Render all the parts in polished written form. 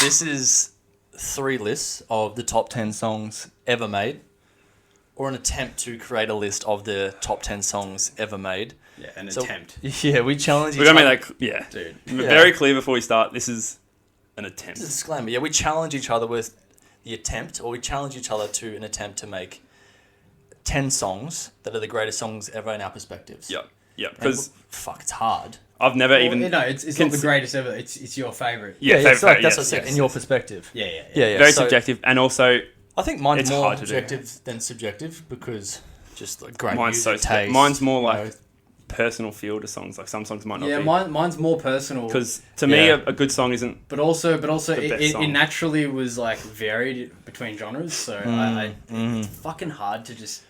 this is 3 lists of the top 10 songs ever made, or an attempt to create a list of the top 10 songs ever made. Yeah, an attempt. Yeah, we challenge each We're other. gonna make that, yeah, Dude. very clear before we start. This is an attempt. Disclaimer. Yeah, we challenge each other with the attempt, or we challenge each other to an attempt to make 10 songs that are the greatest songs ever in our perspectives. Yeah, And because fuck, it's hard. I've never even. No, it's not the greatest ever. It's your favourite. Yeah, it's like, that's yes, what I said, yes, in your yes. perspective. Yeah. Very so subjective, and also I think mine's It's more hard to do. objective than subjective because just like great mine's so. music taste. Mine's more you like know. personal feel to songs. Like some songs might not Yeah, be. mine's more personal. Because to me, Yeah. a good song isn't. But also The best it song. naturally was like varied between genres. So it's fucking hard to just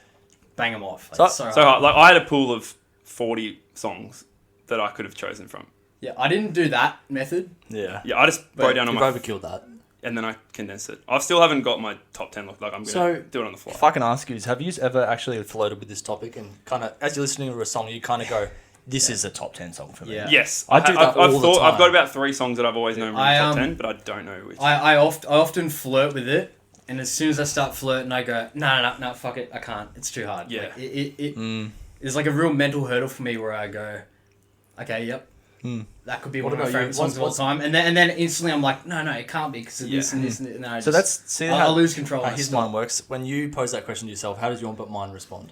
bang them off. Like, So- it's so So hard. like I had a pool of 40 songs that I could have chosen from. Yeah, I didn't do that method. Yeah. Yeah, I just wrote down on You've my overkilled that. and then I condensed it. I still haven't got my top 10 look. Like I'm gonna So, do it on the fly. If I can ask you, have you ever actually floated with this topic and kind of, as you're listening to a song, you kind of go, this is a top 10 song for me. Yeah. Yes, I do that all the I've time. got about 3 songs that I've always known were in I, top um, 10, but I don't know which. I often flirt with it, and as soon as I start flirting, I go, no, fuck it, I can't. It's too hard. Yeah. Like, it's like a real mental hurdle for me where I go, okay, yep. That could be What one of my about you? favorite songs of all time, and then instantly I'm like, no, it can't be because of this and this and I So just, I'll lose control. and I Here's stop. mine works. When you pose that question to yourself, how does your mine respond?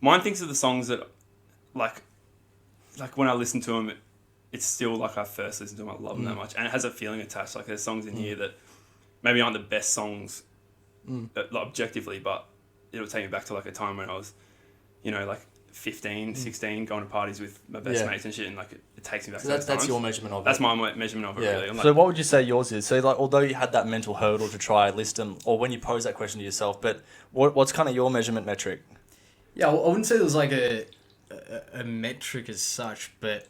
Mine thinks of the songs that, like when I listen to them, it's still like I first listened to them. I love them that much, and it has a feeling attached. Like there's songs in here that maybe aren't the best songs, like, objectively, but it'll take me back to like a time when I was, like 15, 16, going to parties with my best mates and shit, and like it takes me back. So to those that's times. your measurement of it. That's my measurement of it. Yeah. Really. I'm So like, what would you say yours is? So like, although you had that mental hurdle to try list them, or when you pose that question to yourself, but what's kind of your measurement metric? Yeah, I wouldn't say there was like a metric as such, but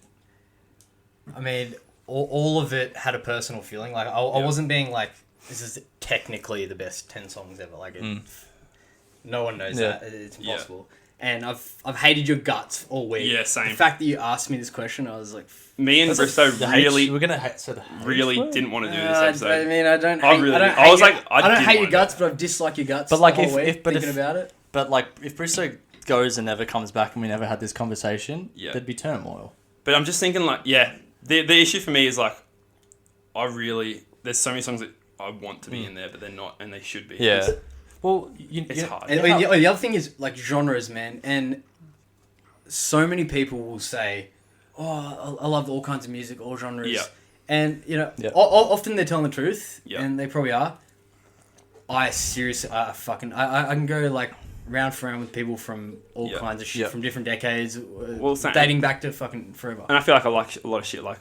I mean, all of it had a personal feeling. Like I wasn't being like, this is technically the best 10 songs ever. Like no one knows that. It's impossible. And I've hated your guts all week. Yeah, same. The fact that you asked me this question, I was like, me and Bristow really, we're gonna hate, so the H really word? didn't want to do this episode. I mean, I don't. I Hate, really I don't. did. Hate I was your- like, I don't did hate your want guts, but I've disliked your guts. But like, the whole week but thinking about it. But like, if Bristow goes and never comes back, and we never had this conversation, Yeah. there'd be turmoil. But I'm just thinking, like, the issue for me is like, there's so many songs that I want to be in there, but they're not, and they should be. Yeah. It's, Well, it's hard. And the other thing is like genres, man, and so many people will say, "Oh, I love all kinds of music, all genres." Yeah. And Yeah. often they're telling the truth, Yeah. and they probably are. I seriously, I can go like round for round with people from all Yeah. kinds of shit Yeah. from different decades, same. dating back to fucking forever. And I feel like I like a lot of shit, like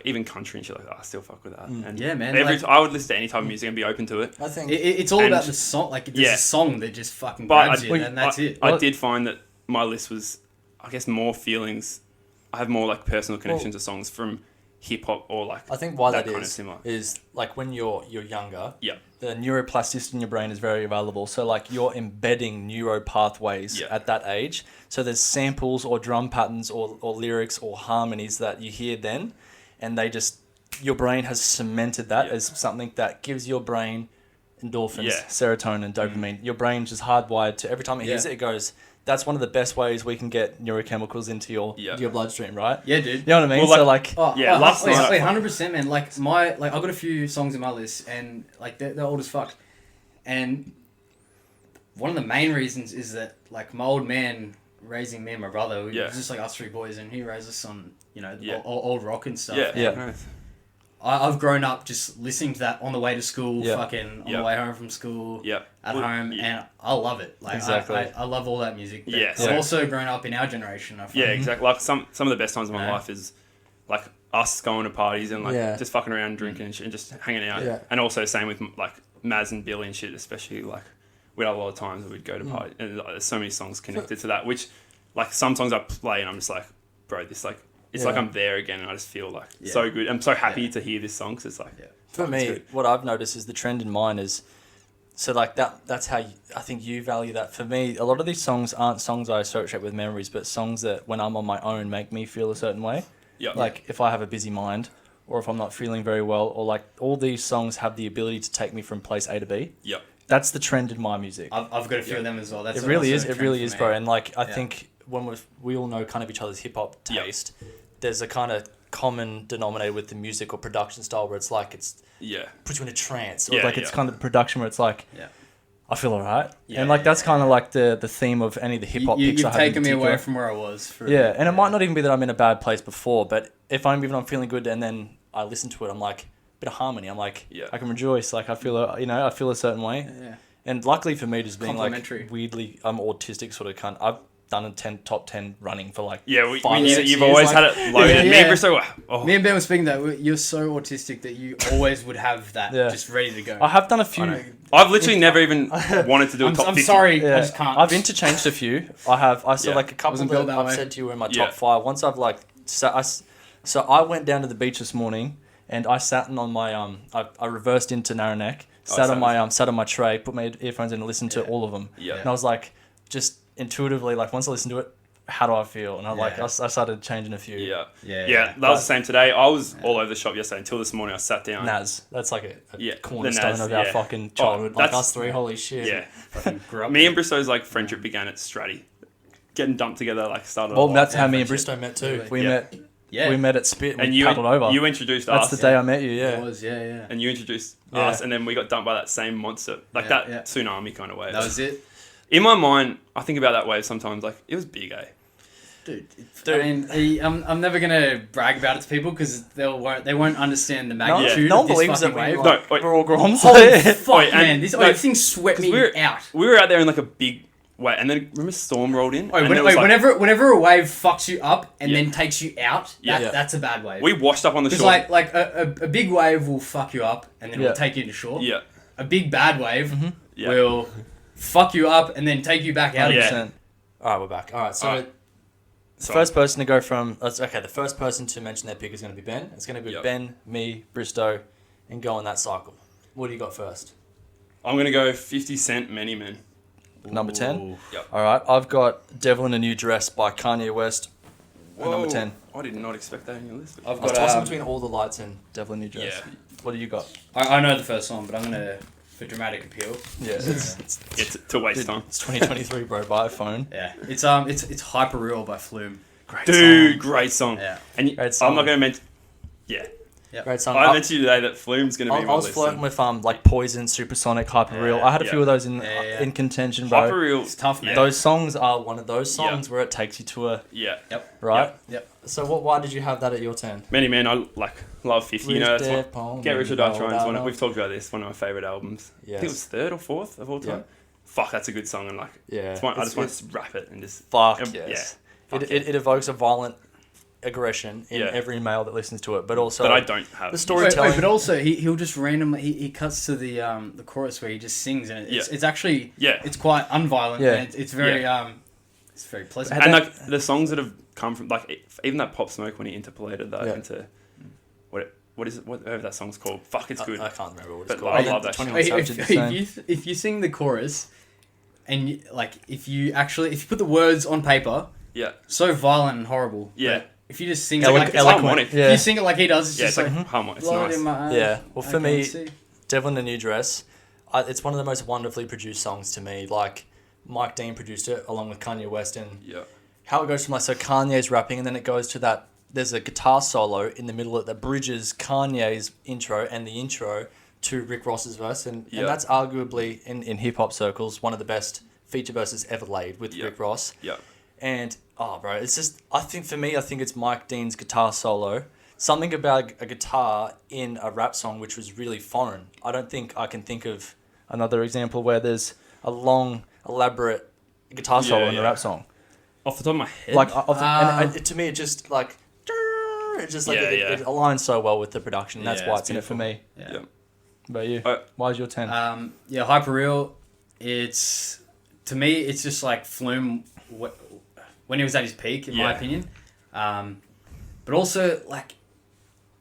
even country and shit like that. I still fuck with that. And Yeah, man, I would listen to any type of music and be open to it. I think It's all And- about the song. Like there's Yeah. a song that just fucking But grabs you, and that's it. I did find that my list was, I guess, more feelings. I have more like personal connections to songs from hip hop or like. I think why that kind of is similar. is like when you're younger. Yeah. The neuroplasticity in your brain is very available. So like you're embedding neuro pathways at that age. So there's samples or drum patterns or lyrics or harmonies that you hear then, and they just, your brain has cemented that as something that gives your brain endorphins, serotonin, dopamine. Your brain just hardwired to every time it hears it, it goes, that's one of the best ways we can get neurochemicals into your bloodstream, right? Yeah, dude. You know what I mean? Well, so like- like, last night- 100%, man. Like I've got a few songs in my list, and like they're old as fuck. And one of the main reasons is that like my old man raising me and my brother, it was just like us 3 boys, and he raised us on old rock and stuff. Yeah. And I've grown up just listening to that on the way to school, fucking on the way home from school, at home, and I love it. Like Exactly. I love all that music. But Yeah, I've also grown up in our generation. Yeah, exactly. Like some of the best times of my life is like us going to parties and like just fucking around drinking and shit and just hanging out. Yeah. And also same with like Maz and Billy and shit, especially like we had a lot of times that we'd go to parties and like, there's so many songs connected to that, which like some songs I play and I'm just like, bro, this like, it's like I'm there again and I just feel like so good. I'm so happy to hear this song because it's like... For me, what I've noticed is the trend in mine is, so like that's how I think you value that. For me, a lot of these songs aren't songs I associate with memories, but songs that when I'm on my own make me feel a certain way. Yeah. Like if I have a busy mind or if I'm not feeling very well, or like all these songs have the ability to take me from place A to B. Yep. That's the trend in my music. I've got a few of them as well. That's It really also is. a It trend really for is, me. bro. And like I think when we all know kind of each other's hip hop taste, there's a kind of common denominator with the music or production style where it's like puts you in a trance, or like it's kind of the production where it's like I feel alright, and like that's kind of like the theme of any of the hip hop picks I You've have. taken me away from where I was. And it might not even be that I'm in a bad place before, but if I'm feeling good and then I listen to it, I'm like bit of harmony. I'm like I can rejoice. Like I feel I feel a certain way. Yeah. And luckily for me, just being like weirdly, I'm autistic sort of cunt. I've done a top 10 running for like 5 years. You've always had it loaded. Me and Bristow, me and Ben were speaking that you're so autistic that you always would have that just ready to go. I have done a few. I've literally never even wanted to do a top 50. I'm sorry, I just can't. I've interchanged a few. I saw like a couple that I've said to you were in my top 5. Once I've like, so I went down to the beach this morning and I sat on my I reversed into Narrowneck. Sat on my tray, put my earphones in and listened to all of them. Yeah. And I was like, just intuitively, like once I listened to it, how do I feel? And I started changing a few. Yeah. That was the same today. I was all over the shop yesterday until this morning. I sat down. Naz, that's like a cornerstone of our fucking childhood. Like us three, holy shit. Yeah. Me and Bristow's like friendship began at Stratty. Getting dumped together like started. Well, that's how me and Bristow met too. We met at Spit and we paddled over. You introduced us. That's the day I met you, It was, And you introduced us, and then we got dumped by that same monster. Like that tsunami kind of wave. That was it. In my mind, I think about that wave sometimes, like, it was big, Dude. I mean, I'm never going to brag about it to people because they won't understand the magnitude no of one this believes fucking that wave. we're all groms. Holy fuck, man. This thing swept me out. We were out there in like a big wave, and then remember Storm rolled in? Whenever a wave fucks you up and then takes you out, that's a bad wave. We washed up on the shore. Because like a big wave will fuck you up and then it will take you to shore. Yeah. A big bad wave will fuck you up and then take you back out again. Alright, we're back. Alright, so the first person to go from... the first person to mention their pick is going to be Ben. It's going to be Ben, me, Bristow, and go on that cycle. What do you got first? I'm going to go 50 Cent, Many Men. Number 10? Yep. Alright, I've got Devil in a New Dress by Kanye West. Number 10. I did not expect that in your list. I was tossing between All the Lights and Devil in a New Dress. Yeah. What do you got? I know the first song, but I'm going to... For dramatic appeal. Yeah, it's to waste time. It's 2023, bro. Buy a phone. Yeah, it's Hyper Real by Flume. Great song. Yeah, and great song. I'm not going to mention. Yeah, great song. I mentioned today that Flume's going to be. I was flirting with like Poison, Supersonic, Hyper Real. I had a few of those in contention, bro. Hyper Real, it's tough, man. Those songs are one of those songs where it takes you to a right. Yep. So why did you have that at your 10? Many Men, I love 50. You know, that's Get Rich or Die Trying. We've talked about this. One of my favorite albums. Yes. I think it was 3rd or 4th of all time. Fuck, that's a good song, and like I just want to rap it and just yes. It evokes a violent aggression in every male that listens to it, but also that I don't have the storytelling. But also he'll just randomly he cuts to the chorus where he just sings, and it's actually it's quite unviolent. And it's very it's very pleasant. And like the songs that have come from like even that Pop Smoke when he interpolated that into what is it? Whatever that song's called. Fuck, it's good. I can't remember what it's called. I love that shit. If you sing the chorus, and if you put the words on paper, so violent and horrible. Yeah. If you just sing it like harmonic. If you sing it like he does, it's just like harmonic. It's nice. Yeah. Well, for me, Devil in a New Dress, it's one of the most wonderfully produced songs to me. Like Mike Dean produced it along with Kanye West, and how it goes from so Kanye's rapping, and then it goes to that. There's a guitar solo in the middle that bridges Kanye's intro and the intro to Rick Ross's verse, and that's arguably in hip hop circles one of the best feature verses ever laid with Rick Ross. Yeah. And bro, it's just I think it's Mike Dean's guitar solo. Something about a guitar in a rap song which was really foreign. I don't think I can think of another example where there's a long, elaborate guitar solo in a rap song. Off the top of my head, and to me, it just like it aligns so well with the production. And that's why it's in it for me. Yeah. About you? Why is your 10? Hyper Real. To me, it's just like Flume when he was at his peak, in my opinion. But also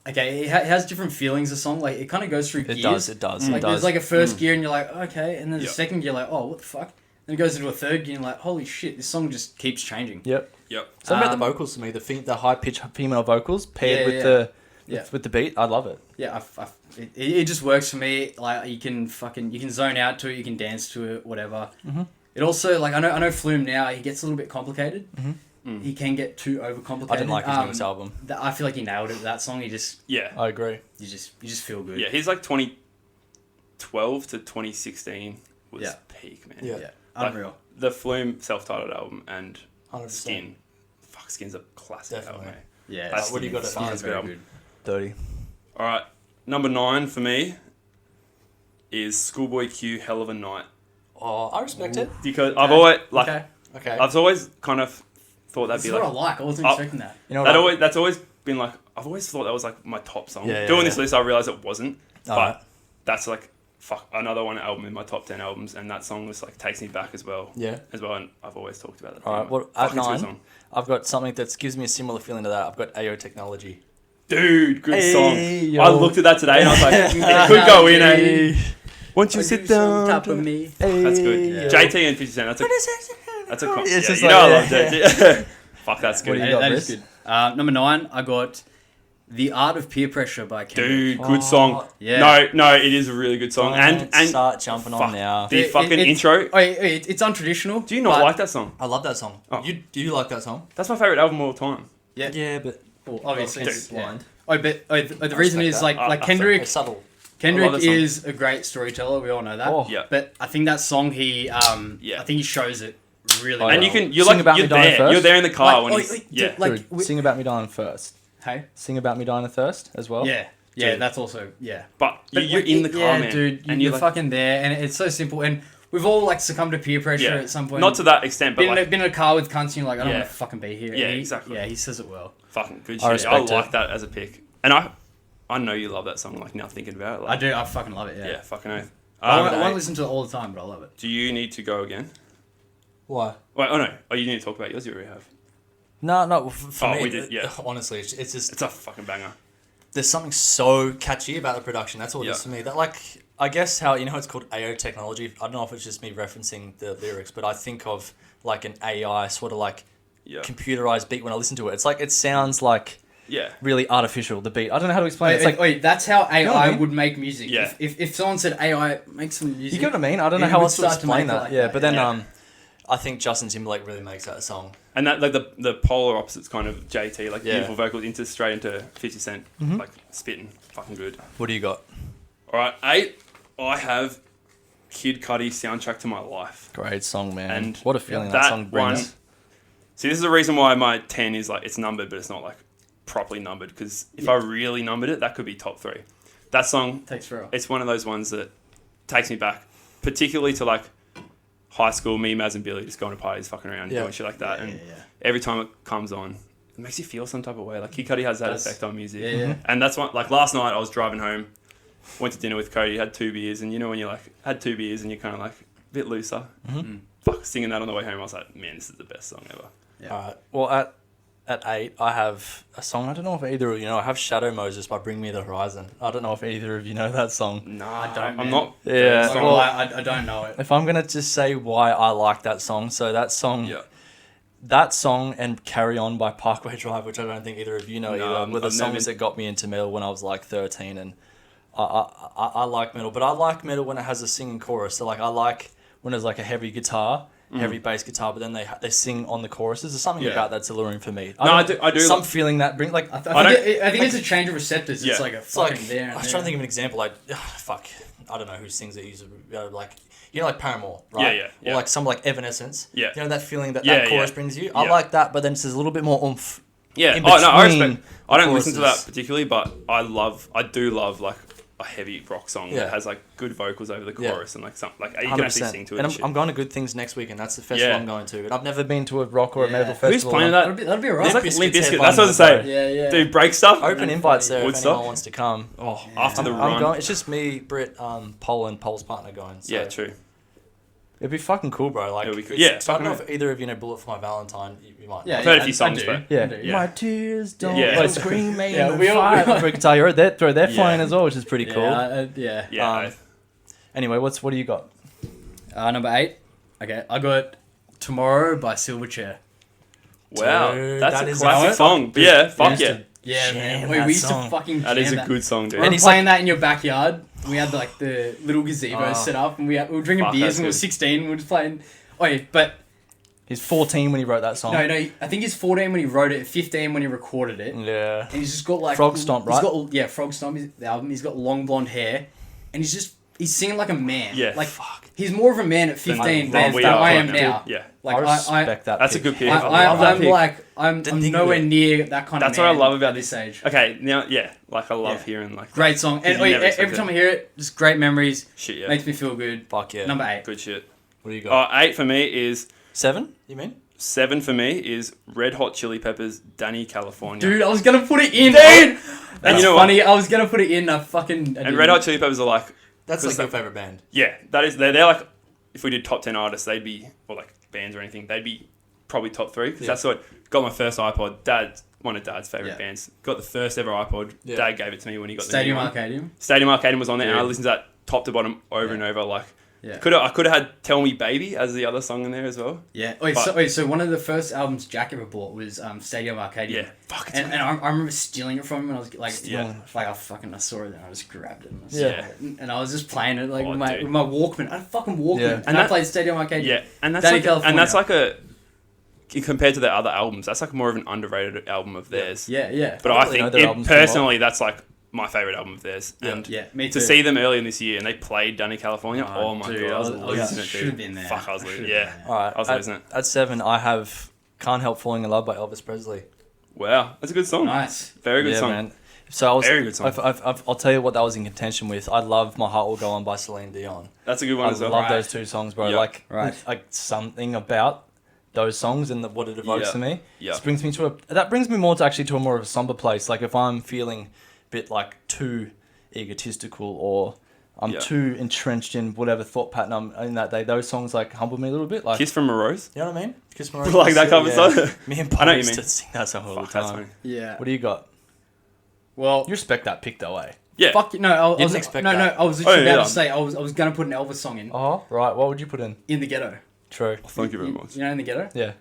it has different feelings. The song it kind of goes through gears. It does. There's like a first gear, and you're like, okay, and then the second gear, like, oh, what the fuck? Then it goes into a third gear, and like, holy shit, this song just keeps changing. Yep. Something about the vocals to me, the high pitched female vocals paired with Yeah. with the beat. I love it. Yeah, it just works for me. Like you can zone out to it, you can dance to it, whatever. Mhm. It also like I know Flume now he gets a little bit complicated. He can get too overcomplicated. I didn't like his newest album. I feel like he nailed it. That song, he just I agree. you just feel good. Yeah, he's like 2012 to 2016 was peak, man. Yeah. Yeah, Like, unreal. the Flume self-titled album and 100%. Skin. Fuck, Skin's a classic Definitely. album, mate. Yeah, That's what do you got at Skin nine? is very good. 30. All right, number 9 for me is Schoolboy Q, Hell of a Night. Oh, I respect it. Because I've always Okay. I've always kind of thought that'd This be is like what I like. I wasn't expecting that. You know what? that's always been like I've always thought that was like my top song. Yeah, Doing yeah. this list, I realized it wasn't. But Alright. that's like another one album in my top 10 albums, and that song was like takes me back as well. Yeah. And I've always talked about that. All right. Well, at 9, I've got something that gives me a similar feeling to that. I've got AO Technology. Dude, good Hey, song. yo. I looked at that today and I was like, it could go in, eh? Once you sit down, top of me. that's good. Yeah. JT and 50 Cent. That's a It's yeah, just you like, know I yeah, love JT. Fuck, that's What good. do you got, That is Briss? good. Number 9, I got The Art of Peer Pressure by Kendrick. Dude, good song. Yeah. No, it is a really good song. And start jumping on fuck, now. the fucking it's- intro. It's untraditional. Do you not but- like that song? I love that song. Oh. Do you like that song? That's my favorite album of all time. Yeah. Yeah, but Well, obviously, Dude, it's blind. the reason respect is that. like That's fair. Kendrick. it's subtle. I love Kendrick that song. is a great storyteller. We all know that. Oh. Yeah. But I think that song I think he shows it really Oh, well. And yeah. you're Sing like About Me you're Dying there. First? You're there in the car when Like, he's like, yeah. like- Dude, Sing About Me Dying First. Hey. Sing About Me Dying Thirst as well. Yeah. Dude. That's also But you're like, in the car, yeah, man. dude. and You're like, fucking there, and it's so simple. And we've all like succumbed to peer pressure yeah. at some point. Not to that extent, but been, like been in a car with cunts, and you're like, I don't Yeah. want to fucking be here. Yeah, And exactly. Yeah, he says it well. fucking good I shit. I respect like it. that as a pick. And I know you love that song. Like now thinking about it, I like, do. I fucking love it. Yeah. Yeah, fucking oath. I Um, won't listen to it all the time, but I love it. do you need to go again? Why? Wait, oh no. Oh, you need to talk about yours. You already have. No. For Oh, me, we did, yeah. honestly, it's just It's a fucking banger. there's something so catchy about the production. That's all it is Yeah. to me. That like I guess how it's called AO Technology. I don't know if it's just me referencing the lyrics, but I think of like an AI sort of like Yeah. computerized beat when I listen to it. It's like it sounds like Yeah. really artificial. The beat. I don't know how to explain it. It's like that's how AI know what I mean? would make music. Yeah. If someone said AI makes some music, you get what I mean. I don't know it how would else to start to explain make it that. like Yeah, that, but then yeah. I think Justin Timberlake really makes that song. And that like the polar opposites kind of JT, like Yeah. beautiful vocals into straight into 50 Cent, like spitting, fucking good. What do you got? All right, 8. I have Kid Cudi, Soundtrack to My Life. Great song, man. And what a feeling that, that song one. brings. See, this is the reason why my 10 is like it's numbered, but it's not like properly numbered. Because if I really numbered it, that could be top 3. That song, takes forever. it's one of those ones that takes me back, particularly to like high school. Me, Maz, and Billy just going to parties, fucking around, Yeah. doing shit like that. And yeah. every time it comes on, it makes you feel some type of way. Like Kid Cudi has that Does. effect on music. Yeah, yeah. And that's one. Like last night, I was driving home, went to dinner with Cody, had 2 beers, and you know when you like had 2 beers and you're kind of like a bit looser. Mm-hmm. Fuck, singing that on the way home, I was like, man, this is the best song ever. Yeah. All right. Well, at 8, I have a song. I don't know if either of you know. I have Shadow Moses by Bring Me the Horizon. I don't know if either of you know that song. No, I don't, I'm man. not. Yeah, Not gonna well- lie, I don't know it. If I'm gonna just say why I like that song, so that song and Carry On by Parkway Drive, which I don't think either of you know No, either, were the I've never songs that got me into metal when I was like 13, and I like metal, but I like metal when it has a singing chorus. So like I like when there's like a heavy guitar, heavy bass guitar, but then they sing on the choruses. There's something Yeah. about that's alluring for me. No, I do Some like- feeling that bring like I don't- think it's a change of receptors. Yeah. It's like a it's like fucking there. I was trying to think of an example. Like fuck, I don't know who sings it. Like like Paramore, right? Yeah. Or like some like Evanescence. Yeah. You know that feeling that Yeah, chorus yeah. brings you. I Yeah. like that, but then there's a little bit more oomph. Yeah. in Oh no, I between respect. I don't listen to choruses. that particularly, but I do love like a heavy rock song Yeah. that has like good vocals over the Yeah. chorus and like some like you can actually sing to it. And And I'm going to Good Things next week, and that's the festival Yeah. I'm going to. And I've never been to a rock or a Yeah. metal Who's festival. playing and that? That'd be It's alright. like Limp Limp Bizkit's Bizkit. That's what I was headlining saying. Yeah. Dude, break stuff. Open invites there if Woodstock. anyone wants to come. Oh, after the I'm run. going. It's just me, Britt, Paul, and Paul's partner going. So Yeah, true. It'd be fucking cool, bro. Like, It'd be cool. it's- Yeah, I don't fucking know right. if either of you know Bullet for My Valentine. You might. Yeah, I've heard a I- few I songs, do. bro. Yeah. I do. My tears don't Yeah. like screaming Yeah, and we all- fire for a guitar. You heard that? They're Yeah. flying as well, which is pretty cool. Yeah. Yeah. Anyway, what do you got? Number 8. Okay, I got Tomorrow by Silverchair. Wow, Dude, that's that a is classic a- song. But yeah, fuck used yeah. to Yeah, Jam man. that We used song. to fucking jam That is a good song, dude. We were he's playing that in your backyard. We had like the little gazebo Oh. set up, and we were drinking Fuck, beers, that's and we were good. 16. And we were just playing. Oh yeah, but He's 14 when he wrote that song. no, I think he's 14 when he wrote it, 15 when he recorded it, Yeah. and he's just got like Frog Stomp, right? He's got Frog Stomp, the album. He's got long blonde hair, and he's singing like a man. Yeah. like Fuck. he's more of a man at 15 than we I are am right now. Yeah. Like I respect that. That's a pick. good pick. I'm that pick. like I'm Didn't think of nowhere it. near that kind That's of what man I love about at this age. Okay, now, yeah, like I love Yeah. hearing like Great song, and you never expect every time I hear it, just great memories. shit. Yeah, Makes me feel good. Fuck yeah. Number 8. good shit. What do you got? 8 for me is 7? You mean? 7 for me is Red Hot Chili Peppers, Danny California. Dude, I was gonna put it in. Dude! That's And you know funny. I was gonna put it in. I and didn't. Red Hot Chili Peppers are like, That's like like your your favorite band. yeah, that is they're like, if we did top 10 artists, they'd be, or like bands or anything, they'd be probably top 3 because Yeah. that's what got my first iPod. One of Dad's favorite Yeah. bands. Got the first ever iPod. Yeah. Dad gave it to me when he got Stadium the new one. Arcadium. Stadium Arcadium was on there, and I Dude. listened to that top to bottom over Yeah. and over. Like, Yeah. I could have had "Tell Me Baby" as the other song in there as well. Yeah. But- So one of the first albums Jack ever bought was Stadium Arcadium. Yeah, fuck it's And I remember stealing it from him, and I was like, Yeah. like I saw it, and I just grabbed it. And I was Yeah. and I was just playing it like Oh, with my dude. Walkman. I had a fucking Walkman, Yeah. and And I that- played Stadium Arcadium. Yeah, and that's Danny like, California. and that's like a compared to their other albums, that's like more of an underrated album of theirs. Yeah, yeah. But I I don't really know think their albums too personally, that's like my favorite album of theirs. Yeah. And Yeah, me too. to see them early in this year and they played Danny California, oh my dude, god, I was I losing it, should dude. have been there. Fuck, I was I losing. should have Yeah, been All right. I was losing it. At 7, I have Can't Help Falling in Love by Elvis Presley. Wow, that's a good song. Nice. Very good yeah, song. man. So I was. Very good song. I'll tell you what that was in contention with. I love My Heart Will Go On by Celine Dion. That's a good one I as well. love Right. those two songs, bro. Yep. Like, Right. like something about those songs and what it evokes Yeah. to me. Yeah. Just brings me to that brings me more to actually to a more of a somber place. Like if I'm feeling a bit like too egotistical or I'm Yeah. too entrenched in whatever thought pattern I'm in that day, those songs like humble me a little bit. Like, Kiss from a Rose. you know what I mean? Kiss My Like that kind of song? Me and I Paul know what you used mean. to sing that song all Fuck, the that's time. funny. Yeah. What do you got? Well, You respect that pick though, eh? Yeah. fuck you. No, I Didn't was expect no. that. I was literally Oh, yeah. about to say I was gonna put an Elvis song in Oh, right. What would you put in? the ghetto. True. Thank you very much. You know, In the Ghetto. Yeah.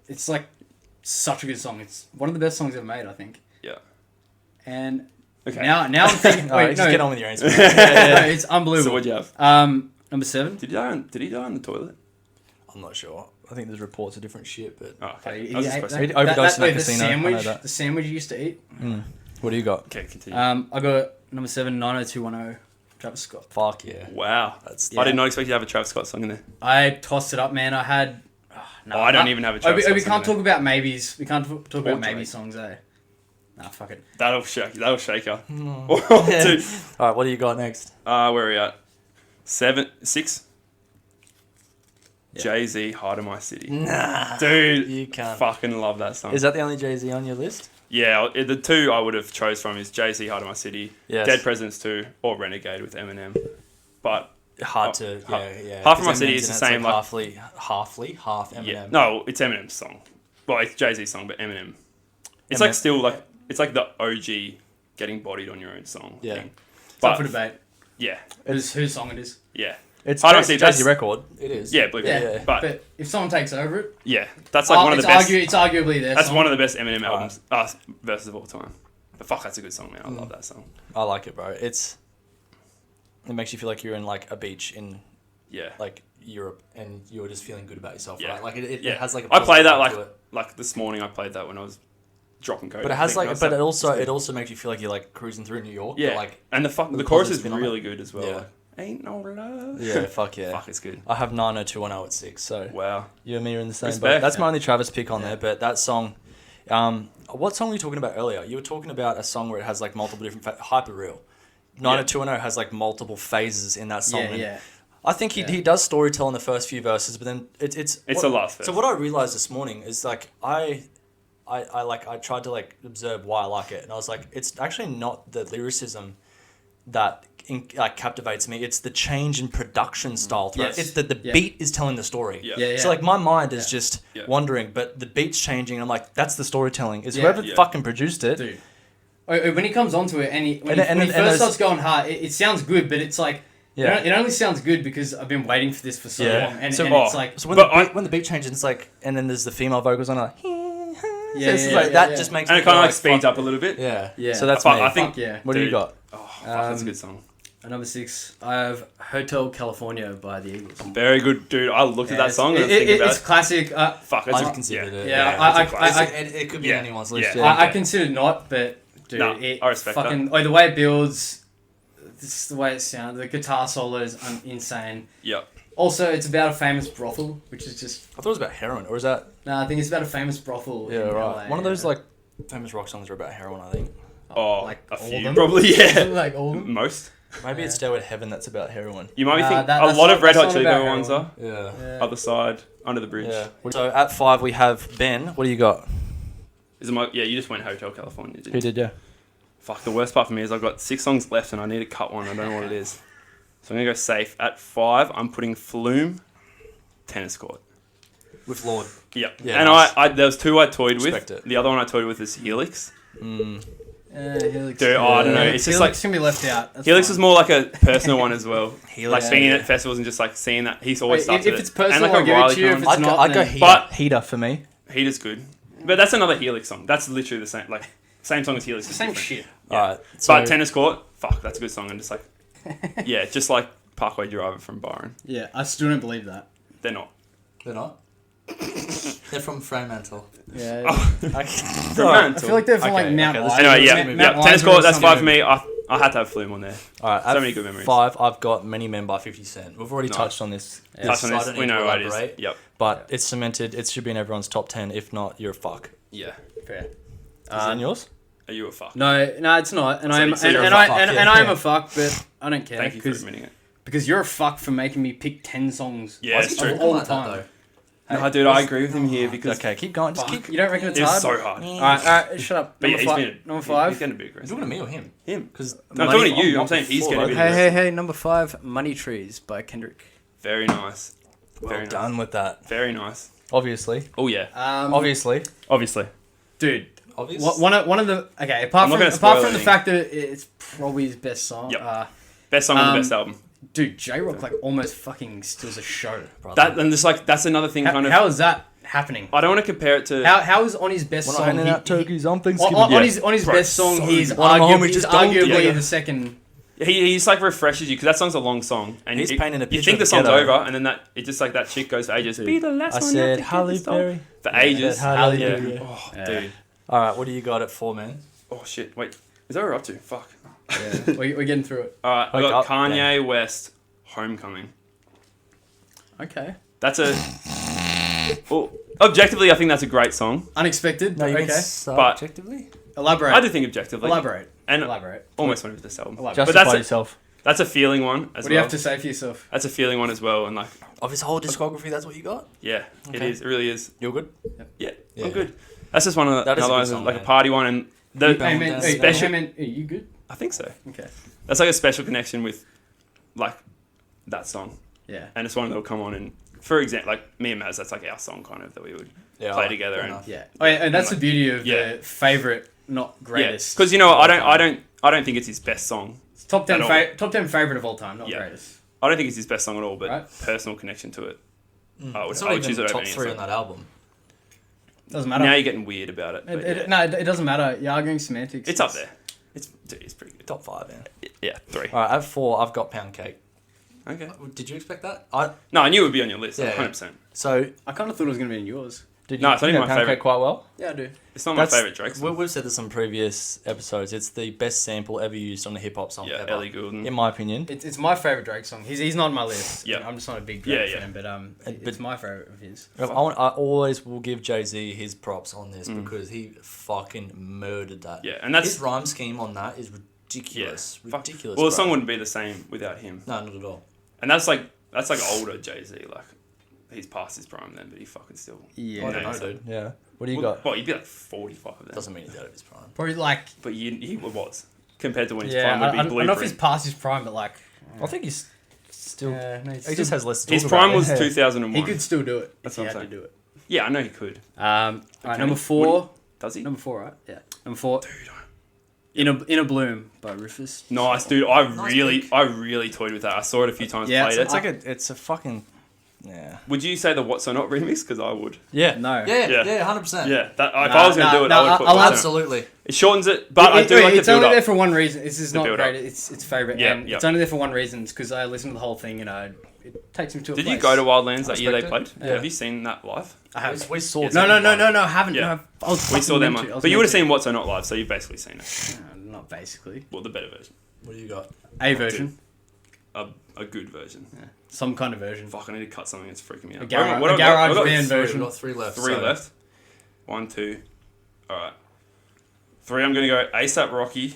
It's like such a good song. It's one of the best songs ever made, I think. Yeah. And Okay. now I'm thinking. All right, Wait, just no, get on with your answer. no, it's So unbelievable. what'd you have? Number 7. Did he die on the toilet? I'm not sure. I think there's reports of different shit, but Oh, okay. He I was just ate questioning. He overdosed in that the casino, I know sandwich, that. the sandwich you used to eat. what do you got? Okay, continue. I got number 7, 90210, Travis Scott. Fuck yeah. Wow. That's I did not expect you to have a Travis Scott song in there. I tossed it up, man. I had. No, I don't even have a Travis Scott We song can't in talk about maybes. We can't talk about Drake. maybe songs, eh? Nah, fuck it. That'll shake you. Hmm. Dude. All right, what do you got next? Where are we at? 6. Yeah. Jay-Z, Heart of My City. Nah. Dude, You can't. fucking love that song. Is that the only Jay-Z on your list? Yeah, the two I would have chose from is Jay-Z, Heart of My City, Yes. Dead Presidents 2, or Renegade with Eminem. But Hard Oh, to, Ha- yeah. Half of My 'cause City Eminem's is in the it, same, It's like- half Eminem. yeah, no, it's Eminem's song. Well, it's Jay-Z's song, but Eminem. It's Eminem. like still like it's like the OG getting bodied on your own song. Yeah. thing. It's up But for debate. yeah, Whose song it is. yeah, It's I don't Jay-Z see that's- record. It is. yeah, believe Yeah, it. yeah. But if someone takes over it, yeah, that's like one of the best. It's arguably their That's song. one of the best Eminem albums, verses of all time. But fuck, that's a good song, man. I love that song. I like it, bro. It makes you feel like you're in like a beach in Yeah, like Europe and you're just feeling good about yourself, yeah, right? Like it yeah. has like a I played that positive like vibe to it. like this morning. I played that when I was dropping code. But it I has think, and I like, was but it also makes you feel like you're like cruising through New York. yeah, But like, and the the chorus positive is spin on really good as well. Yeah. Like, ain't no love. yeah, fuck yeah. Fuck, it's good. I have 90210 at 6, so Wow. you and me are in the same boat. Respect. That's my only Travis pick on Yeah. there, but that song, what song were you talking about earlier? You were talking about a song where it has like multiple different, Hyper Real. 90210 has like multiple phases in that song. Yeah, and yeah. I think he does storytell in the first few verses, but then it's the last verse. So what I realized this morning is like I tried to like observe why I like it, and I was like, it's actually not the lyricism that captivates me. It's the change in production style. Throughout. Yes. It's that the Yeah. beat is telling the story. Yeah. Yeah, yeah. So like my mind is just Yeah. wandering, but the beat's changing. And I'm like, that's the storytelling. Is Yeah. whoever Yeah. fucking produced it. Dude. When he comes onto it and he And first there's- starts going hard, it sounds good, but it's like Yeah. it only sounds good because I've been waiting for this for so Yeah. long, and, So- and it's like So when But when the beat changes, it's like, and then there's the female vocals on it. Like, Yeah, It's yeah, like, yeah, that yeah. just makes And me it kind of go like speeds fuck up a little bit. Yeah. Yeah. So that's I me. think- Fuck yeah. What do you Dude. got? Oh, fuck, that's a good song. At number 6, I have Hotel California by the Eagles. Very good, dude. I looked at that song and I was thinking about it's classic. Fuck, that's I've a, considered it. Yeah, it's a classic. It could be Yeah. anyone's list. Yeah. Yeah. I consider not, but dude, Nah, it I respect fucking the way it builds, this is the way it sounds. The guitar solo is insane. Yep. Also, it's about a famous brothel, which is just I thought it was about heroin, or is that? no. I think it's about a famous brothel. Yeah, in right. LA, One of those yeah. like famous rock songs are about heroin, I think. Oh, like a all few. of them? Probably, yeah. like all of them. Most. Maybe it's Stairway to Heaven that's about heroin. You might be thinking that- a that's lot not- of Red that's Hot not Chili about Pepper ones heroin. are. Yeah. Other side, under the bridge. Yeah. So at 5 we have Ben. What do you got? Is it my, yeah, you just went Hotel California, didn't Who you? did? Yeah. Fuck, the worst part for me is I've got 6 songs left and I need to cut one. I don't know what it is. So I'm going to go safe. At 5, I'm putting Flume, Tennis Court. With Lord. Yep. Yeah, And nice. I there was 2 I toyed Respect with. it. The other one I toyed with is Helix. Helix. Dude, I don't know. It's just Helix like can be left out. That's Helix fine. was more like a personal one as well. Helix. Like being Yeah. at festivals and just like seeing that he's always Wait, starts if with it's it. personal, and like I'll give it Riley to you. If Cohen. it's I'd go, not, I'd go then- heater, But- heater for me. Heat is good, but that's another Helix song. That's literally the same, like same song as Helix. It's the just same different. shit. Yeah. Alright. So But Tennis Court, fuck, that's a good song. And just like, yeah, just like Parkway Driver from Byron. Yeah, I still don't believe that. They're not. they're not. They're from Fremantle. Yeah. Oh, I Fremantle. feel like they're from Okay, like Mount okay, let's Isa. Anyway, yeah, Mount yeah. Mount Tennis Isa Court, or that's 5 for something. me. I had to have Flume on there. All right. So at many good memories. 5, I've got Many Men by 50 Cent. We've already Nice. touched on this. Touch on so I this. don't We need to know what it elaborate, is. Yep. But it's cemented. It should be in everyone's top 10. If not, you're a fuck. Yeah. Fair. Is it in yours? Are you a fuck? No, it's not. And So- I am, so and, you're a and I fuck, and, yeah. and I am a fuck, but I don't care Thank you for because admitting it. you're a fuck for making me pick 10 songs. Yeah, it's of true. all Like that, time. though. No, dude, I agree with him here because Okay, keep going. Just Fuck. keep. You don't reckon it's it was hard? so hard. All right, shut up. But yeah, Number he's five. been Number He's 5. getting a big Are you aggressive. talking to me or him? Him. Because No, I'm talking to you. I'm saying he's gonna be the Hey, number 5, Money Trees by Kendrick. Very nice. Well Very done nice. with that. Very nice. Obviously. Oh yeah. Obviously. Obviously. Dude, Obvious. one of the okay. I'm Apart not from gonna spoil the anything. fact that it's probably his best song. Yep. Best song on the best album. Dude, J Rock like almost fucking steals a show. That and just like that's another thing. Kind of. How is that happening? I don't want to compare it to. How is on his best We're not song? handing out turkeys on Thanksgiving. On Yeah. his Bro, best song, so he's good. One of my homies he's just don't do arguably it. the second. He's like refreshes you because that song's a long song and He's painting a you picture think of the the song's ghetto. over and then that it just like that chick goes for ages. Be the last I one. said not to Halle get the song. Berry. For ages. Halle Berry. Berry. Oh, Yeah. dude. All right, what do you got at 4, man? Oh shit. Wait. Is that what we're up to? Fuck. Yeah, we're getting through it. All right. I Like, got up, Kanye West. Homecoming. Okay. That's a. Well, objectively, I think that's a great song. Unexpected. No, you okay. mean subjectively? Elaborate. I do think objectively. Elaborate. And Elaborate. almost went with this album. Elaborate. But Justify that's a, yourself. that's a feeling one as What do you well. have to say for yourself? That's a feeling one as well, and like, Of his whole discography, that's what you got? yeah, it Okay. is. It really is. You're good? Yeah, Yeah. I'm good. That's just one of the, That is a another good one, song, like man. a party one, and the Keep on down. special. Are you good? I think so. Okay. That's like a special connection with, like, that song, Yeah. and it's one that will come on and, for example, like me and Maz, that's like our song kind of that we would Yeah, play alright, together fair and enough. Yeah. Oh, yeah, and that's the beauty of Yeah. the favorite, not greatest. because you know what, I don't think it's his best song. It's top 10 at all. top 10 favorite of all time, not Yeah. greatest. I don't think it's his best song at all, but Right. personal connection to it. I would, It's I not would choose even it over top any 3 song. on that album. Doesn't matter. Now you're getting weird about it. But yeah. No, it doesn't matter. You're arguing semantics. It's up there. It's pretty good. Top 5, man. Yeah, 3. All right, at 4, I've got Pound Cake. Okay. Did you expect that? No, I knew it would be on your list. Yeah. 100%. So, I kind of thought it was going to be in yours. did No, you it's not even know my Pound favourite. Cake quite well? Yeah, I do. It's not my favourite Drake song. We've said this in previous episodes. It's the best sample ever used on a hip hop song Yeah, ever. Ellie Goulding. In my opinion. It's my favorite Drake song. He's not on my list. Yeah. I'm just not a big Drake Yeah, yeah. fan, but it's But- my favorite of his. I always will give Jay-Z his props on this because he fucking murdered that. Yeah, and that's his rhyme scheme on that is ridiculous. Fuck. Ridiculous. Well, the bro. song wouldn't be the same without him. No, not at all. And that's like older Jay-Z. Like, he's past his prime then, but he fucking still. Yeah. I don't know, so- dude. Yeah. What do you Well, got? Well, he'd be like 45 then. Doesn't mean he's out of his prime. Probably like, But he was compared to when his yeah, prime would I be don't know if Blueprint. he's past his prime, but like, I think he's still. no, He just has less to His talk prime about. was Yeah. 2001. he could still do it That's if he what I'm had to saying. do it. Yeah, I know he could. All right, Okay. number 4. Does he? Number 4, right? Yeah. Number 4. Dude, In a Bloom by Rufus. nice, dude. I Nice really pick. toyed with that. I saw it a few times. Yeah, Played it's it. It's a fucking Yeah. Would you say the What's So Not remix? Because I would. Yeah. No. Yeah. Yeah. 100%. Yeah. That, if I was going to do it, I would put I'll What's So Not. Absolutely. It shortens it, but I do like the It's only build there up. for one reason. This is The not build-up. great. It's favourite. Yeah, And yeah. it's only there for one reason. It's because I listened to the whole thing, it takes me to a Did place. you go to Wildlands that year they respect played? it. Yeah. Have you seen that live? I have. We saw Yes. No, I haven't. Yeah. No, I was We fucking saw them meant on. to. I was But you would have meant seen What's So Not live, so you've basically seen it. to. No, not basically. Well, the better version. What do you got? A version. A good version. Yeah. Some kind of version. Fuck, I need to cut something that's freaking me out. A garage, What have I got? garage I've got band Three. version. We've got 3 left. Three so- left. 1, 2. Alright. 3, I'm going to go ASAP Rocky.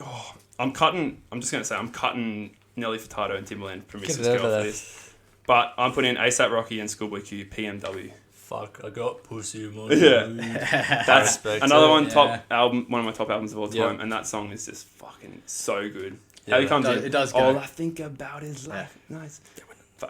Oh, I'm just going to say, I'm cutting Nelly Furtado and Timbaland from Get Mrs. it Girl over for there. this. But I'm putting in ASAP Rocky and Schoolboy Q, PMW. Fuck, I got pussy money. Yeah. That's respect another it. one, Yeah. top album, one of my top albums of all Yeah. time, and that song is just fucking so good. Yeah. How he comes It in, does go. all I think about is life. Nice.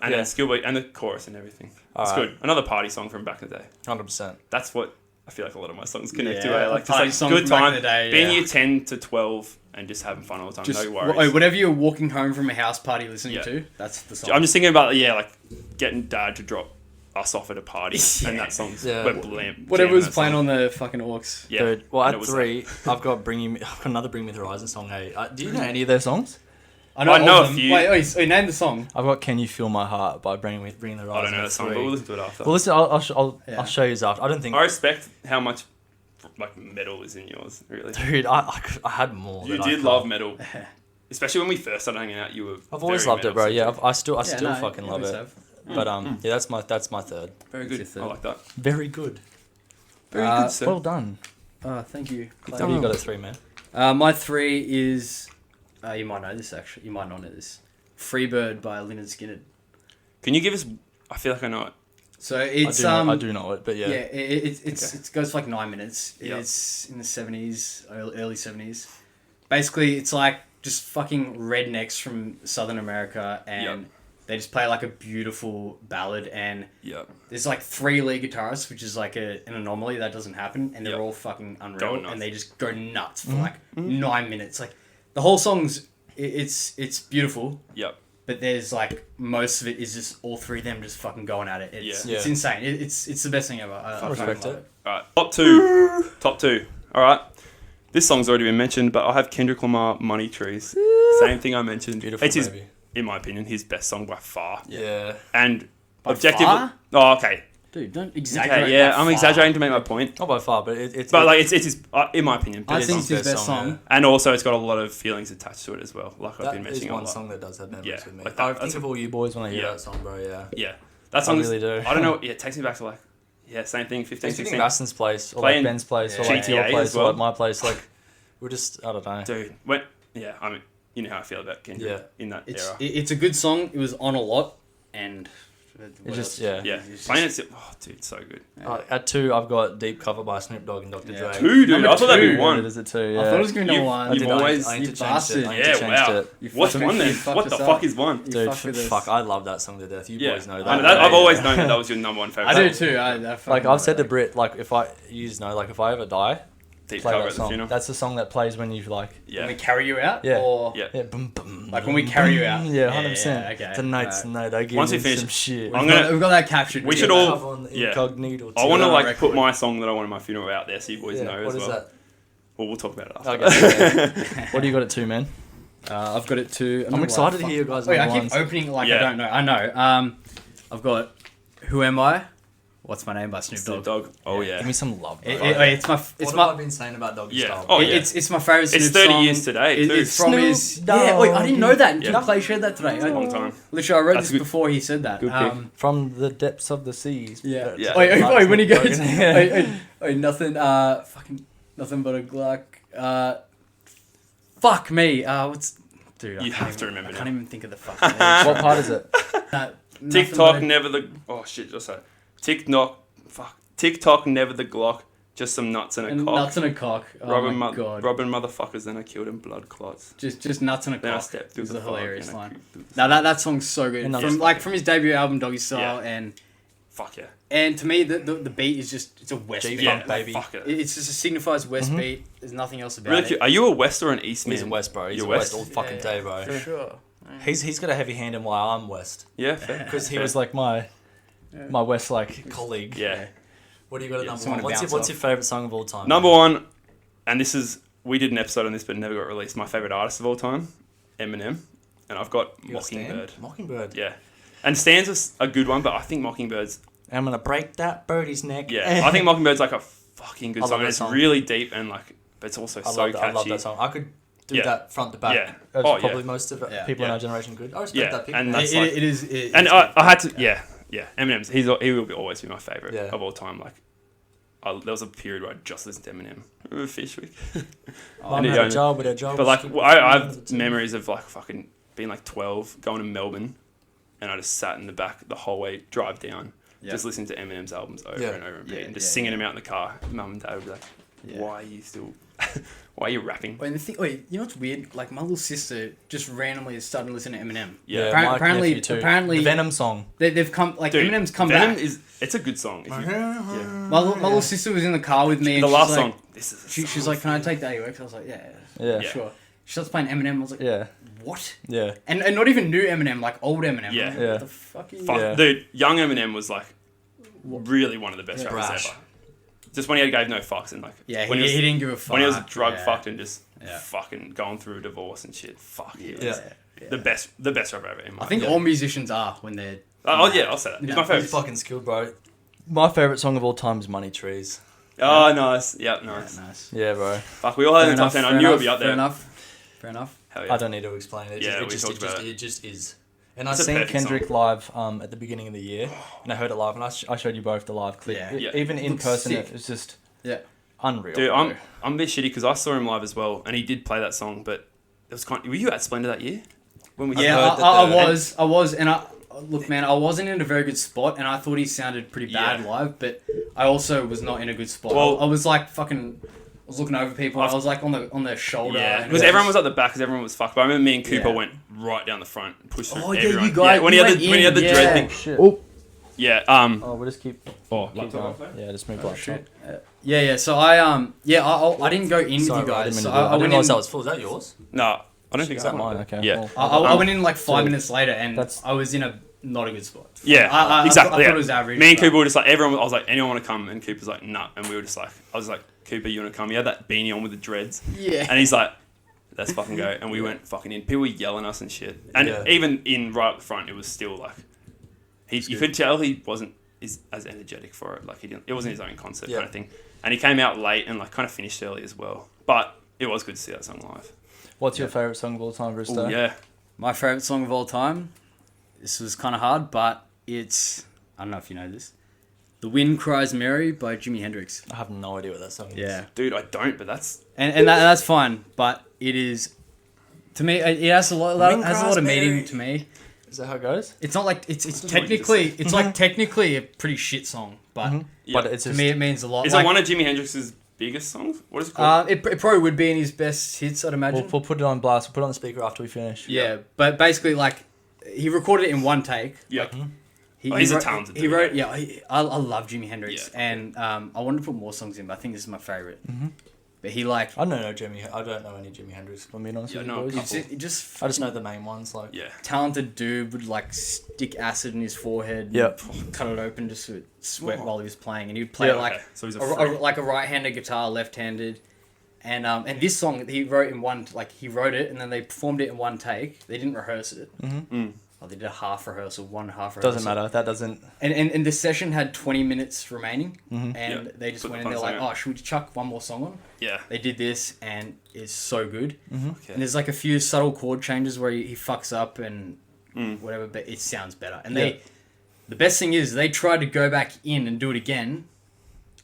And Yeah. then Schoolboy, and the chorus and everything. It's Alright. good. Another party song from back in the day. 100%. That's what I feel like a lot of my songs connect to. Yeah, Like just party like songs good from back in time, the day, being yeah. year 10 to 12 and just having fun all the time. Just No worries. whatever you're walking home from a house party listening Yeah. to, that's the song. I'm just thinking about like getting dad to drop us off at a party, Yeah. and that song's Yeah. Whatever was playing on the fucking aux. Yeah. Dude, well, and it at was 3, I've got I've got another Bring Me the Horizon song. Hey, do you know any of their songs? I know, I know all a of them. few. Wait, name the song. I've got Can You Feel My Heart by Bring the Horizon. I don't know at that song, 3. but we'll listen to it after. Well, listen, I'll Yeah. show you after. I don't think, I respect how much like metal is in yours, really. dude, I had more. You that I did can't- love metal, especially when we first started hanging out. You were. I've always very loved it, bro. metal Yeah, centric. I still Yeah, no, fucking you love always it. have. But yeah, that's my third. Very It's good. your third. I like that. Very good. Very Uh, good, sir. Well done. Oh, thank you. What have you got at 3, man? My 3 is... you might know this, actually. You might not know this. Freebird by Lynyrd Skynyrd. Can you give us? I feel like I know it. So it's... I do know it, but yeah. It goes for like 9 minutes. Yep. It's in the 70s, early 70s. Basically, it's like just fucking rednecks from Southern America, and Yep. they just play like a beautiful ballad, and Yeah. there's like 3 lead guitarists, which is like an anomaly that doesn't happen, and they're Yep. all fucking unreal, Going nuts. and they just go nuts for like 9 minutes. Like the whole song's it's beautiful, Yep. but there's like most of it is just all 3 of them just fucking going at it. It's Yeah. it's Yeah. insane. It's the best thing ever. I respect fucking love it. All right. Top 2. Top 2. All right. This song's already been mentioned, but I have Kendrick Lamar, Money Trees. Same thing I mentioned. Beautiful, It's his, baby. in my opinion, his best song by far. Yeah. And By objectively, far? oh, okay. Dude, don't exaggerate. Okay, yeah, that I'm far. exaggerating to make my point, Not by far, but it's. but like it's his, in my opinion, I best think song. it's his best song. And also, it's got a lot of feelings attached to it as well. Like I've that been is mentioning a one lot. song that does have memories Yeah, with me. like that- I that's think of all you boys when I hear Yeah. that song, bro. Yeah. Yeah, that song. really do. I don't know. Yeah, it takes me back to like, same thing. 15, It's 16. Maston's place, or Playing like Ben's place, or Yeah. like your GTA place, as or well. like my place. Like, we're just, I don't know. Dude, I mean, you know how I feel about Kendrick Yeah. in that It's era. it's a good song. It was on a lot, and It's just, yeah. Yeah, It's playing just- it. Oh, dude, so good. At 2, I've got Deep Cover by Snoop Dogg and Dr. Yeah. Dre. 2, dude. Number I thought that'd be two. 1. Is it 2? Yeah. I thought it was gonna be You- number 1. you've I always- I you interchanged bastard. it. I Yeah, interchanged wow. it. You What's fucked- 1 you then? fucked What the us fuck up. is 1? You Dude, fucked with us. fuck, I love that song to death. You Yeah, boys know I that. know that. I've always Yeah. known that was your number 1 favorite. I do song. too. I Like, fucking I've said to love Brit, like, if I ever die, Deep play cover that at the song. funeral. That's the song that plays when you like, it. Yeah. When we carry you out, Yeah. or Yeah. yeah, boom, boom. Like when we carry you out. Yeah, 100%. Yeah, okay. Tonight's the night I give Once we you finish- some shit. I'm we've got- gonna- we've got that captured. We Yeah. should all- Cover on yeah. incognito. I want to on like record. put my song that I want in my funeral out there so you boys Yeah, know what as is well. that? Well, we'll talk about it after. Okay. What do you got at 2, man? I've got it too. I'm excited to hear you guys' Wait, I number keep ones. opening like Yeah. I don't know. I know. I've got Who Am I? What's My Name by Snoop Snoop Dogg. Dogg. Oh yeah. Give me some love, bro. It's my what it's have my I been saying about Doggy Yeah. Style? Oh, bro? yeah. it's my favorite Snoop It's 30 song. years today, too. It's from Snoop his Yeah, wait, I didn't know that until Yeah. Clay shared that today. It's a long time. Literally, I read That's this good. before he said that. Good pick. From the depths of the seas. Yeah. Yeah. Wait, when he goes, Yeah. wait, nothing, fucking, nothing but a Glock. Fuck me. Dude, You I can't have to even- remember I now. can't even think of the fucking. What part is it? TikTok never the. Oh shit! Just say. TikTok. Fuck. TikTok never the Glock. Just some nuts and a cock. Nuts and a cock. Oh robbing my god. robbing motherfuckers, then I killed him, blood clots. Just nuts and a Then I cock. stepped through It's the a fire hilarious and I line. creeped through the- Now that song's so good. Another- From his debut album Doggy Style, Yeah. Fuck yeah. and to me the beat is just it's a West beat. G-Funk, Yeah, baby. fuck it. It's just it signifies West beat. There's nothing else about Really it. cute. Are you a West or an East man? He's a West, bro. He's You're a West West? all fucking Yeah. day, bro. For sure. He's got a heavy hand in why I'm West. Yeah, fair. Because he Fair. was like my my Westlake colleague. Yeah. What do you got at number someone one? to bounce What's off. your favourite song of all time? Number one, and this is, we did an episode on this but it never got released. My favourite artist of all time, Eminem. And I've got You got Stan? Mockingbird. Mockingbird. Yeah. And Stan's was a good one, but I think Mockingbird's, I'm gonna break that birdie's neck. yeah, I think Mockingbird's like a fucking good I love song. that And it's song. really deep and like, but it's also I so love, catchy. I love that song. I could do Yeah. that front to back. Yeah. As Oh, yeah. probably most of people in Yeah. our generation could. I respect Yeah, that pick. and man. that's like- It is. And it's I had to, yeah. Eminem's, he will always be my favourite Yeah. of all time. Like, there was a period where I just listened to Eminem. Remember Fish Week? Mum he had a only- job with a job. But like, She- I have memories of like fucking being like 12, going to Melbourne, and I just sat in the back the whole way, drive down, just listening to Eminem's albums over Yeah. and over and repeat, Yeah, and just yeah, singing them out in the car. Mum and Dad would be like, Yeah. "Why are you still? Why are you rapping?" Wait, you know what's weird? Like my little sister just randomly is starting to listen to Eminem. Yeah. my apparently, nephew too. apparently, the Venom song. they've come like Dude, Eminem's come Venom back. it's a good song. If you, yeah. My little sister was in the car with me. And The she's last like, song. This is. She's like, "Can I take Daddy Works?" I was like, "Yeah, Yeah. sure." She starts playing Eminem. I was like, Yeah. "What?" Yeah. And not even new Eminem, like old Eminem. Yeah. I was like, Yeah. What the fuck? Are you Fuck, Yeah. dude, young Eminem was like really one of the best Yeah. rappers Brash. ever. Just when he gave no fucks and like Yeah, when he was, didn't give a fuck. when he was drug yeah. fucked and just Yeah. fucking going through a divorce and shit. Fuck he was Yeah. the best rapper ever. In my I think opinion. all musicians are when they're. Oh yeah, I'll say that. He's Yeah. my He's favorite. fucking skilled, bro. My favourite song of all time is Money Trees. Oh nice, yeah, nice. Yeah, nice. Yeah, bro. Fuck, we all had the top 10. I knew it'd be up there. Fair enough. Fair enough. Hell yeah. I don't need to explain it. Yeah, It we just, talked about it. it just is. And It's I a seen perfect Kendrick song. live at the beginning of the year, and I heard it live, and I showed you both the live clip. Yeah. Yeah. Even in Looks person, sick. it was just Yeah. unreal. Dude, bro. I'm a bit shitty because I saw him live as well, and he did play that song, but it was kind. Were you at Splendor that year? When we Yeah, heard that I was, and look, man, I wasn't in a very good spot, and I thought he sounded pretty bad Yeah. live, but I also was not in a good spot. Well- I was like fucking, I was looking over people, and I was like on their shoulder. Yeah, and because it everyone was at the back because everyone was fucked. But I remember me and Cooper Yeah. went right down the front and pushed through Oh, yeah, everyone. you guys- when he you had went the when he had the in, dread yeah. thing. Shit. Oh, yeah. Oh, we'll just keep. Oh, Keep going. Yeah, just move laptop. shit. Yeah. So I didn't go in Sorry, with bro, you I guys. didn't So mean to do that. I I didn't went realize in. that was full. Is that yours? no, I don't think Is so. that mine? Okay. Yeah. Well, I went in like 5 so- minutes later, and That's- I was in a not a good spot. Yeah, I exactly. I yeah. thought it was average. Me and but- Cooper were just like everyone. I was like, anyone want to come? And Cooper's like, nah. And we were just like, I was like, Cooper, you want to come? He had that beanie on with the dreads, Yeah. and he's like, let's fucking go. And we went fucking in. People were yelling us and shit. And Yeah. even in right up the front, it was still like, you could tell he wasn't as energetic for it. Like he didn't. It wasn't his own concert Yeah. kind of thing. And he came out late and like kind of finished early as well. But it was good to see that song live. What's your favourite song of all time, Bristow? Ooh, yeah. My favorite song of all time. This was kind of hard, but it's, I don't know if you know this, "The Wind Cries Mary" by Jimi Hendrix. I have no idea what that song is. Yeah, Dude, I don't, but that's and that's fine. But it is, to me, it has a lot Wind has a lot Cries of meaning Mary. to me. Is that how it goes? It's not like it's what you technically just it's like technically a pretty shit song, but Yeah. But it's to just, me it means a lot. is Like, it one of Jimi Hendrix's biggest songs? What is it called? it probably would be in his best hits, I'd imagine. we'll put it on blast. We'll put it on the speaker after we finish. Yeah, but basically, like, he recorded it in one take. Yeah. Like, He's a wrote, talented He dude, wrote, yeah. I love Jimi Hendrix, Yeah. and I wanted to put more songs in, but I think this is my favorite. But he like, I don't know I don't know any Jimi Hendrix. If I'm being honest Yeah, with you no, boys. couple. he just I just know the main ones. Like Yeah. talented dude would like stick acid in his forehead. Yep. Cut it open just so it sweat Oh. while he was playing, and he'd play Yeah, like Okay, so he's a a, freak. like a right-handed guitar, left-handed. And this song he wrote in one, like he wrote it and then they performed it in one take. They didn't rehearse it. Oh, they did a half rehearsal, one half rehearsal. doesn't matter. That doesn't. And the session had 20 minutes remaining, and Yeah. they just Put went the in. They're fun like, song "Oh, should we chuck one more song on?" Yeah. They did this, and it's so good. Okay. And there's like a few subtle chord changes where he fucks up and whatever, but it sounds better. And the best thing is they tried to go back in and do it again,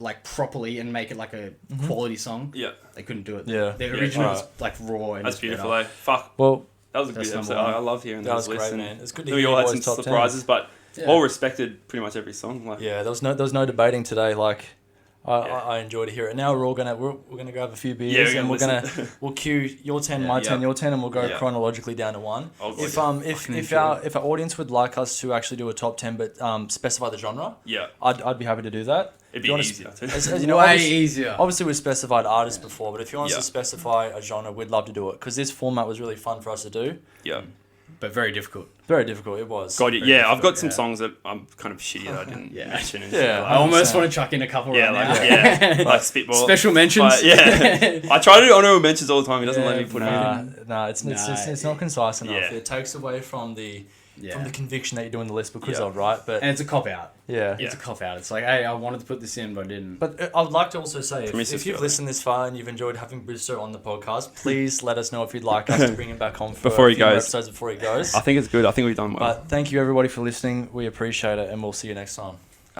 like properly, and make it like a quality song. Yeah. They couldn't do it. Yeah. The Yeah, original was alright. like raw and That's just beautiful, better. eh? Fuck. Well, That was a That's good number episode. one. I love hearing that was those great, lists. man. It's good to We hear all had your some boys' top surprises, but Yeah. all respected pretty much every song. Like, Yeah, there was no debating today. Like, I Yeah. I enjoyed to hear it. Now we're gonna grab a few beers Yeah, and we're gonna we'll cue your 10, Yeah. my 10, Yeah. your 10, and we'll go Yeah. chronologically down to one. I'll go If with if our audience would like us to actually do a top 10, but specify the genre, Yeah. I'd be happy to do that. It'd If be you wanna easier too. As you know, Way obviously, easier. obviously we've specified artists before, but if you want us Yeah. to specify a genre, we'd love to do it because this format was really fun for us to do. Yeah. but very difficult. Very difficult. It was. God, Very yeah, difficult, I've got some songs that I'm kind of shitty that I didn't mention. And shit, Yeah. like, I almost 100%. want to chuck in a couple yeah, right like now. like spitball. Special mentions. But, yeah, I try to do honorable mentions all the time. He doesn't let me put them in. Nah, it's not concise enough. Yeah. It takes away from the Yeah. conviction that you're doing the list because Yeah. of, right? But And it's a cop out. yeah. It's a cop out. It's like, hey, I wanted to put this in, but I didn't. But I would like to also say, Permissive if you've feeling. listened this far and you've enjoyed having Bristow on the podcast, please let us know if you'd like us to bring him back on for Before a he few more goes. episodes before he goes. I think it's good. I think we've done well. But thank you everybody for listening. We appreciate it, and we'll see you next time.